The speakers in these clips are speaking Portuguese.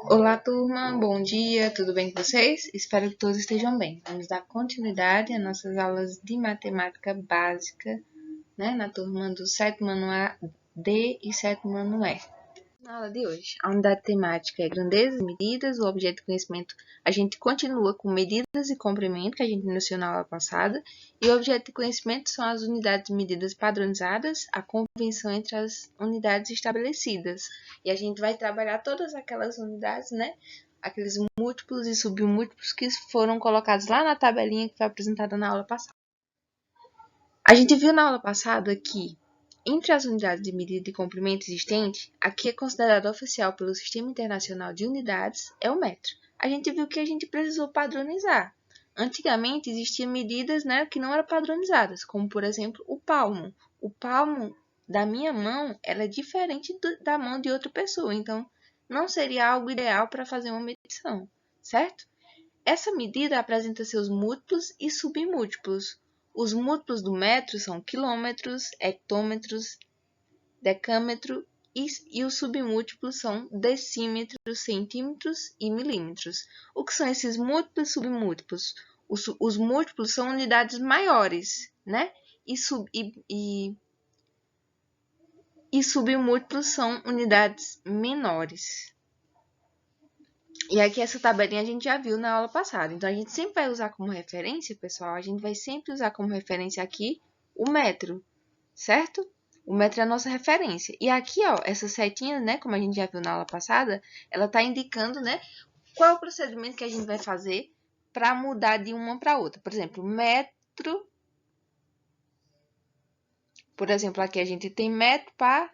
Olá, turma, bom dia, tudo bem com vocês? Espero que todos estejam bem. Vamos dar continuidade às nossas aulas de matemática básica, na turma do sétimo ano A, D e sétimo ano E. Na aula de hoje, a unidade temática é grandezas e medidas, o objeto de conhecimento a gente continua com medidas e comprimento, que a gente iniciou na aula passada, e o objeto de conhecimento são as unidades de medidas padronizadas, a convenção entre as unidades estabelecidas. E a gente vai trabalhar todas aquelas unidades, aqueles múltiplos e submúltiplos que foram colocados lá na tabelinha que foi apresentada na aula passada. A gente viu na aula passada que entre as unidades de medida de comprimento existentes, a que é considerada oficial pelo Sistema Internacional de Unidades é o metro. A gente viu que a gente precisou padronizar. Antigamente existiam medidas que não eram padronizadas, como por exemplo o palmo. O palmo da minha mão era diferente da mão de outra pessoa, então não seria algo ideal para fazer uma medição, certo? Essa medida apresenta seus múltiplos e submúltiplos. Os múltiplos do metro são quilômetros, hectômetros, decâmetro e os submúltiplos são decímetros, centímetros e milímetros. O que são esses múltiplos e submúltiplos? Os múltiplos são unidades maiores, E submúltiplos são unidades menores. E aqui essa tabelinha a gente já viu na aula passada. Então, a gente sempre vai usar como referência, pessoal, a gente vai sempre usar como referência aqui o metro, certo? O metro é a nossa referência. E aqui, ó, essa setinha, como a gente já viu na aula passada, ela está indicando, qual é o procedimento que a gente vai fazer para mudar de uma para outra. Por exemplo, metro. Por exemplo, aqui a gente tem metro para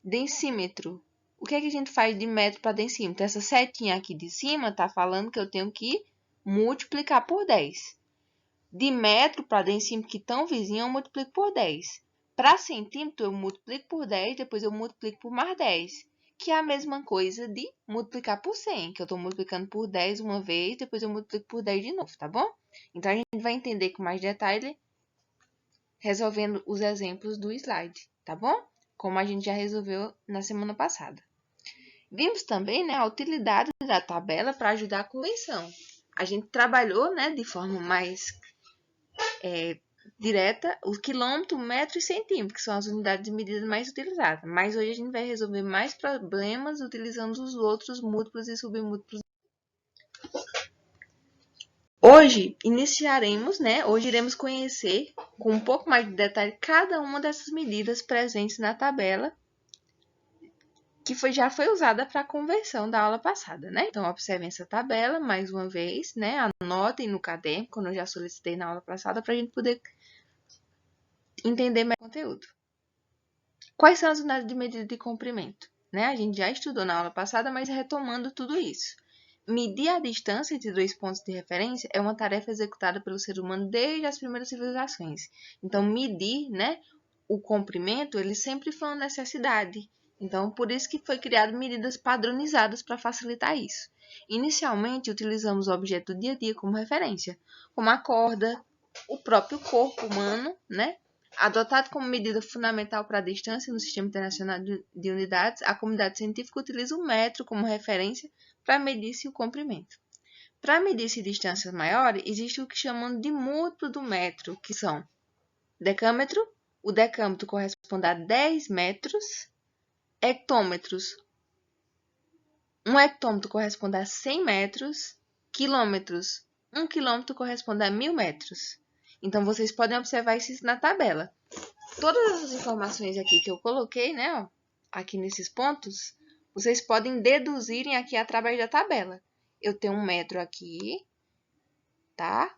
decímetro. O que é que a gente faz de metro para decímetro? Essa setinha aqui de cima está falando que eu tenho que multiplicar por 10. De metro para decímetro, que tão vizinho, eu multiplico por 10. Para centímetro, eu multiplico por 10, depois eu multiplico por mais 10. Que é a mesma coisa de multiplicar por 100, que eu estou multiplicando por 10 uma vez, depois eu multiplico por 10 de novo, tá bom? Então, a gente vai entender com mais detalhe resolvendo os exemplos do slide, tá bom? Como a gente já resolveu na semana passada. Vimos também a utilidade da tabela para ajudar a convenção. A gente trabalhou de forma mais direta o quilômetro, metro e centímetro, que são as unidades de medida mais utilizadas. Mas hoje a gente vai resolver mais problemas utilizando os outros múltiplos e submúltiplos. Hoje hoje iremos conhecer com um pouco mais de detalhe cada uma dessas medidas presentes na tabela que já foi usada para a conversão da aula passada, Então, observem essa tabela mais uma vez, Anotem no caderno, quando eu já solicitei na aula passada, para a gente poder entender mais o conteúdo. Quais são as unidades de medida de comprimento? A gente já estudou na aula passada, mas retomando tudo isso. Medir a distância entre dois pontos de referência é uma tarefa executada pelo ser humano desde as primeiras civilizações. Então, medir, o comprimento, ele sempre foi uma necessidade. Então, por isso que foi criado medidas padronizadas para facilitar isso. Inicialmente, utilizamos o objeto do dia a dia como referência, como a corda, o próprio corpo humano, Adotado como medida fundamental para a distância no Sistema Internacional de Unidades, a comunidade científica utiliza o metro como referência para medir-se o comprimento. Para medir-se distâncias maiores, existe o que chamamos de múltiplo do metro, que são decâmetro, o decâmetro corresponde a 10 metros, hectômetros, um hectômetro corresponde a 100 metros, quilômetros, 1 quilômetro corresponde a 1000 metros. Então, vocês podem observar isso na tabela. Todas essas informações aqui que eu coloquei, aqui nesses pontos, vocês podem deduzirem aqui através da tabela. Eu tenho 1 metro aqui, tá?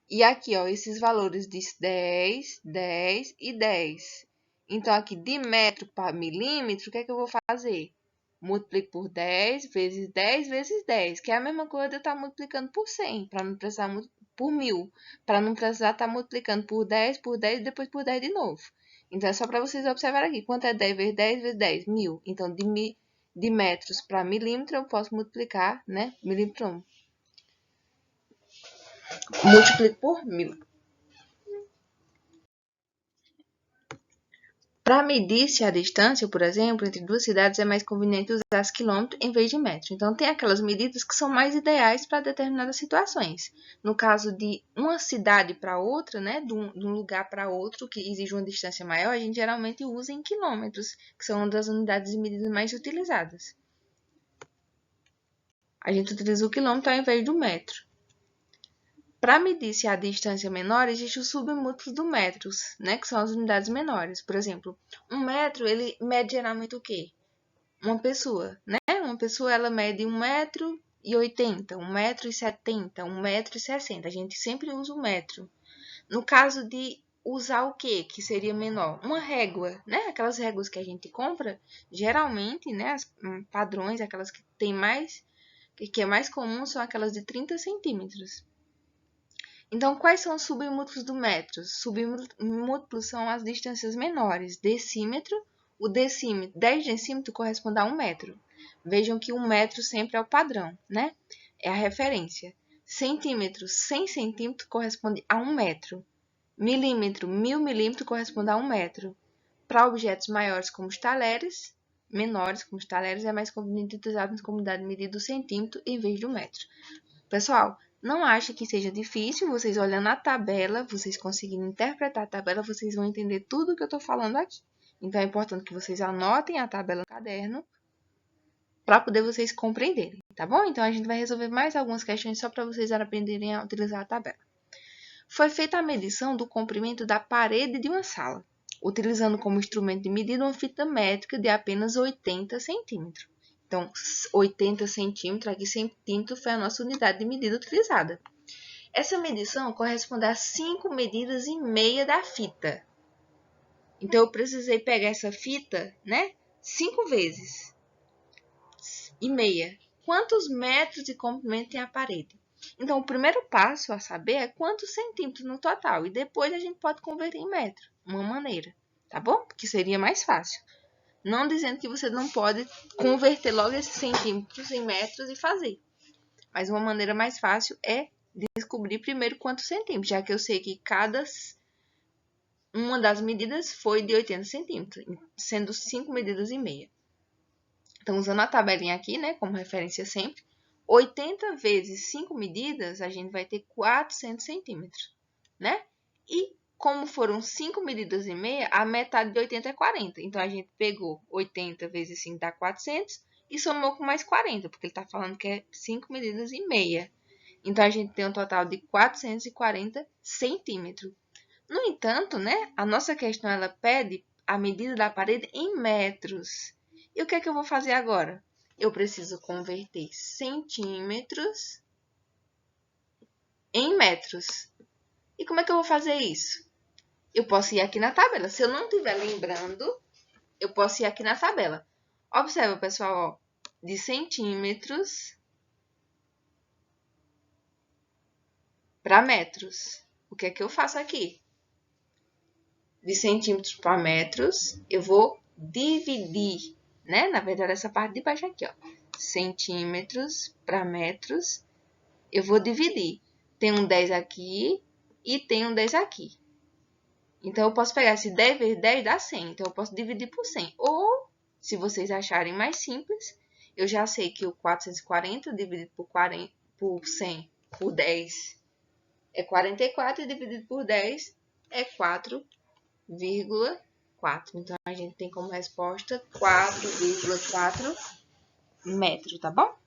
E aqui, ó, esses valores de 10, 10 e 10. Então, aqui de metro para milímetro, o que é que eu vou fazer? Multiplico por 10 vezes 10 vezes 10, que é a mesma coisa de eu estar multiplicando por 100, para não precisar por 1000, para não precisar estar multiplicando por 10 e depois por 10 de novo. Então, é só para vocês observarem aqui. Quanto é 10 vezes 10 vezes 10? 1000. Então, de metros para milímetro, eu posso multiplicar, milímetro. Multiplico por 1000. Para medir-se a distância, por exemplo, entre duas cidades é mais conveniente usar quilômetro em vez de metro. Então, tem aquelas medidas que são mais ideais para determinadas situações. No caso de uma cidade para outra, né, de um lugar para outro, que exige uma distância maior, a gente geralmente usa em quilômetros, que são uma das unidades de medida mais utilizadas. A gente utiliza o quilômetro ao invés do metro. Para medir se a distância é menor, existe os submúltiplos do metro, né, que são as unidades menores. Por exemplo, um metro, ele mede geralmente o quê? Uma pessoa, né? Uma pessoa, ela mede 1,80 m, 1,70 m, 1,60 m. A gente sempre usa o metro. No caso de usar o quê? Que seria menor? Uma régua, né? Aquelas réguas que a gente compra, geralmente, né? As padrões, aquelas que tem mais, que é mais comum, são aquelas de 30 centímetros. Então, quais são os submúltiplos do metro? Submúltiplos são as distâncias menores. Decímetro, o decímetro, 10 decímetros corresponde a 1 metro. Vejam que 1 metro sempre é o padrão, né? É a referência. Centímetro, 100 centímetros corresponde a 1 metro. Milímetro, 1000 milímetros corresponde a 1 metro. Para objetos maiores como os talheres, menores como os talheres, é mais conveniente utilizar como unidade de medida o centímetro em vez do metro. Pessoal, não acho que seja difícil, vocês olhando a tabela, vocês conseguindo interpretar a tabela, vocês vão entender tudo que eu estou falando aqui. Então, é importante que vocês anotem a tabela no caderno para poder vocês compreenderem, tá bom? Então, a gente vai resolver mais algumas questões só para vocês aprenderem a utilizar a tabela. Foi feita a medição do comprimento da parede de uma sala, utilizando como instrumento de medida uma fita métrica de apenas 80 centímetros. Então, 80 centímetros, aqui centímetro foi a nossa unidade de medida utilizada. Essa medição corresponde a 5 medidas e meia da fita. Então, eu precisei pegar essa fita, né, 5 vezes e meia. Quantos metros de comprimento tem a parede? Então, o primeiro passo a saber é quantos centímetros no total. E depois a gente pode converter em metro, uma maneira, tá bom? Porque seria mais fácil. Não dizendo que você não pode converter logo esses centímetros em metros e fazer. Mas uma maneira mais fácil é descobrir primeiro quantos centímetros, já que eu sei que cada uma das medidas foi de 80 centímetros, sendo 5 medidas e meia. Então, usando a tabelinha aqui, né, como referência sempre, 80 vezes 5 medidas, a gente vai ter 400 centímetros, né? E como foram 5 medidas e meia, a metade de 80 é 40. Então, a gente pegou 80 vezes 5 dá 400 e somou com mais 40, porque ele está falando que é 5 medidas e meia. Então, a gente tem um total de 440 centímetros. No entanto, né, a nossa questão ela pede a medida da parede em metros. E o que é que eu vou fazer agora? Eu preciso converter centímetros em metros. E como é que eu vou fazer isso? Eu posso ir aqui na tabela. Se eu não estiver lembrando, eu posso ir aqui na tabela. Observa, pessoal, ó, de centímetros para metros. O que é que eu faço aqui? De centímetros para metros, eu vou dividir, né? Na verdade, essa parte de baixo aqui, ó. Centímetros para metros, eu vou dividir. Tem um 10 aqui e tem um 10 aqui. Então, eu posso pegar esse 10 vezes 10 dá 100. Então, eu posso dividir por 100. Ou, se vocês acharem mais simples, eu já sei que o 440 dividido por 100 por 10 é 44 e dividido por 10 é 4,4. Então, a gente tem como resposta 4,4 metros, tá bom?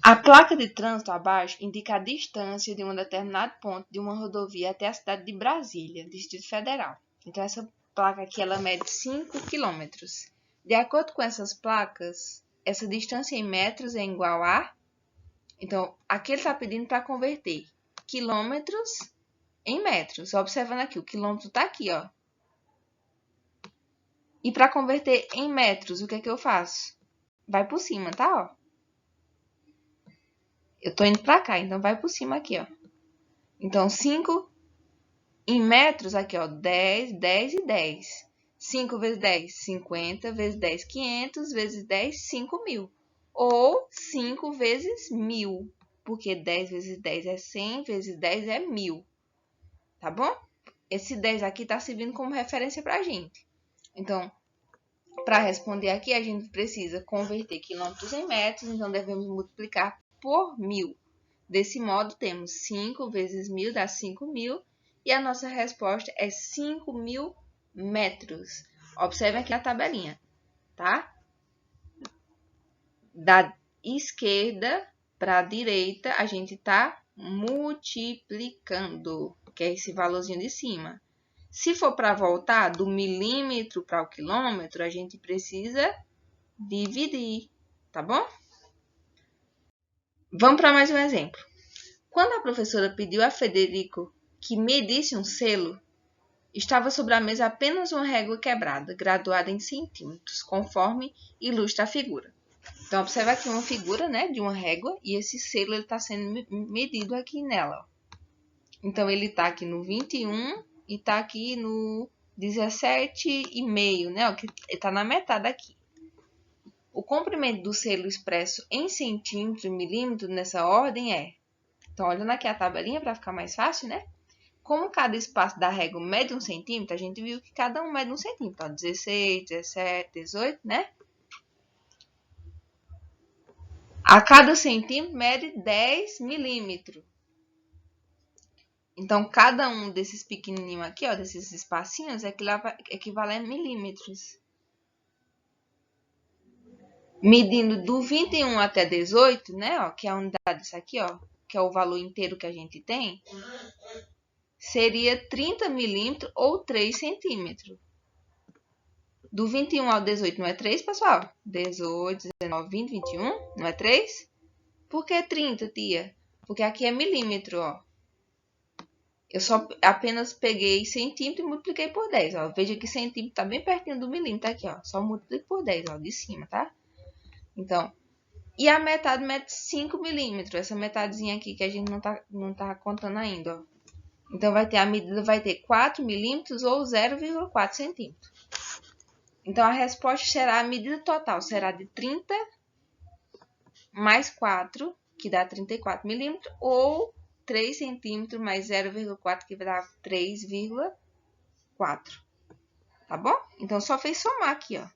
A placa de trânsito abaixo indica a distância de um determinado ponto de uma rodovia até a cidade de Brasília, Distrito Federal. Então, essa placa aqui, ela mede 5 quilômetros. De acordo com essas placas, essa distância em metros é igual a... Então, aqui ele está pedindo para converter quilômetros em metros. Observando aqui, o quilômetro está aqui, ó. E para converter em metros, o que é que eu faço? Vai por cima, tá? Ó. Eu tô indo para cá, então vai por cima aqui, ó. Então, 5 em metros, aqui, ó, 10, 10 e 10. 5 vezes 10, 50, vezes 10, 500, vezes 10, 5.000. Ou 5 vezes 1.000, porque 10 vezes 10 é 100, vezes 10 é 1.000. Tá bom? esse 10 aqui está servindo como referência para a gente. Então, para responder aqui, a gente precisa converter quilômetros em metros, então devemos multiplicar por 1000. Desse modo, temos 5 vezes 1000 dá 5.000 e a nossa resposta é 5.000 metros. Observe aqui a tabelinha, tá? Da esquerda para a direita, a gente está multiplicando, que é esse valorzinho de cima. Se for para voltar do milímetro para o quilômetro, a gente precisa dividir, tá bom? Vamos para mais um exemplo. Quando a professora pediu a Federico que medisse um selo, estava sobre a mesa apenas uma régua quebrada, graduada em centímetros, conforme ilustra a figura. Então, observa aqui uma figura, né, de uma régua, e esse selo está sendo medido aqui nela. Então, ele está aqui no 21 e está aqui no 17,5, né, que está na metade aqui. O comprimento do selo expresso em centímetros e milímetros nessa ordem é... Então, olhando aqui a tabelinha para ficar mais fácil, né? Como cada espaço da régua mede 1 centímetro, a gente viu que cada um mede 1 centímetro. Ó, 16, 17, 18, né? A cada centímetro mede 10 milímetros. Então, cada um desses pequenininhos aqui, ó, desses espacinhos, equivale a milímetros. Medindo do 21 até 18, né, ó, que é a unidade disso aqui, ó, que é o valor inteiro que a gente tem, seria 30 milímetros ou 3 centímetros. Do 21 ao 18 não é 3, pessoal? 18, 19, 20, 21, não é 3? Por que 30, tia? Porque aqui é milímetro, ó. Eu só apenas peguei centímetro e multipliquei por 10, ó. Veja que centímetro tá bem pertinho do milímetro aqui, ó. Só multiplico por 10, ó, de cima, tá? Então, e a metade mede 5 milímetros. Essa metadezinha aqui que a gente não tá contando ainda, ó. Então, a medida vai ter 4 milímetros ou 0,4 centímetros. Então, a resposta será, a medida total será de 30 mais 4, que dá 34 milímetros, ou 3 centímetros mais 0,4, que vai dar 3,4. Tá bom? Então, só fez somar aqui, ó.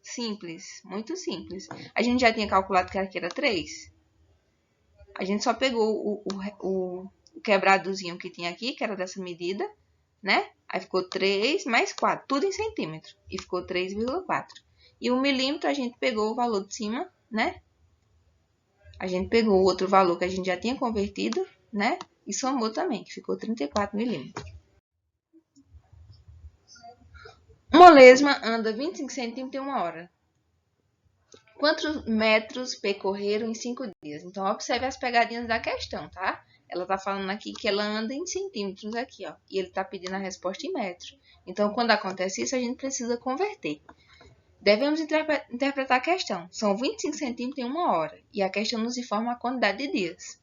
Simples, muito simples. A gente já tinha calculado que aqui era 3. A gente só pegou o quebradozinho que tinha aqui, que era dessa medida, né? Aí ficou 3 mais 4, tudo em centímetro. E ficou 3,4. E o milímetro, a gente pegou o valor de cima, né? A gente pegou o outro valor que a gente já tinha convertido, né? E somou também, que ficou 34 milímetros. Uma lesma anda 25 centímetros em 1 hora. Quantos metros percorreram em 5 dias? Então, observe as pegadinhas da questão, tá? Ela tá falando aqui que ela anda em centímetros aqui, ó. E ele tá pedindo a resposta em metros. Então, quando acontece isso, a gente precisa converter. Devemos interpretar a questão. São 25 centímetros em 1 hora. E a questão nos informa a quantidade de dias.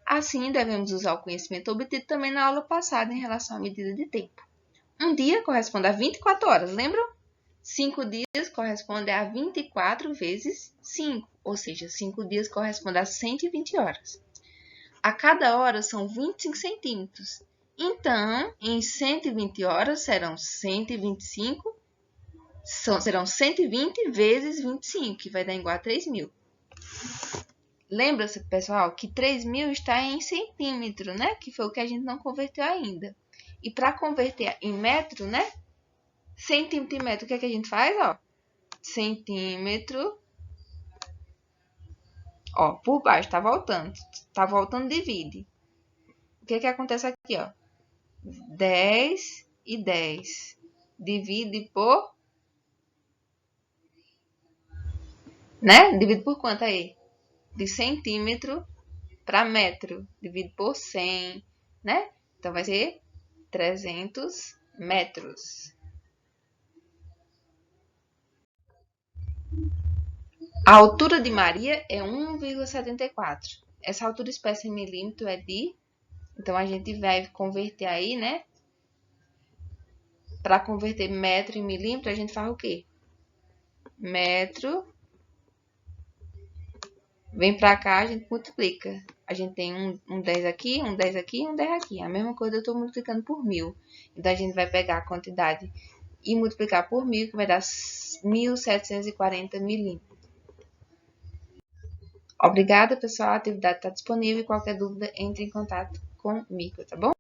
Assim, devemos usar o conhecimento obtido também na aula passada em relação à medida de tempo. Um dia corresponde a 24 horas, lembram? 5 dias corresponde a 24 vezes 5, ou seja, 5 dias corresponde a 120 horas. A cada hora são 25 centímetros. Então, em 120 horas serão 125, serão 120 vezes 25, que vai dar igual a 3.000. Lembra-se, pessoal, que 3.000 está em centímetro, né? Que foi o que a gente não converteu ainda. E para converter em metro, né? Centímetro e metro, o que é que a gente faz, ó? Centímetro. Ó, por baixo, tá voltando. Tá voltando, divide. O que é que acontece aqui, ó? 10 e 10. Divide por... Né? Divide por quanto aí? De centímetro para metro. Divide por 100, né? Então, vai ser 300 metros. A altura de Maria é 1,74. Essa altura expressa em milímetro é de... Então, a gente vai converter aí, né? Para converter metro em milímetro, a gente faz o quê? Metro Vem pra cá, a gente multiplica. A gente tem um 10 aqui, um 10 aqui e um 10 aqui. A mesma coisa eu estou multiplicando por 1000. Então, a gente vai pegar a quantidade e multiplicar por 1000, que vai dar 1740 milímetros. Obrigada, pessoal. A atividade está disponível e qualquer dúvida, entre em contato comigo, tá bom?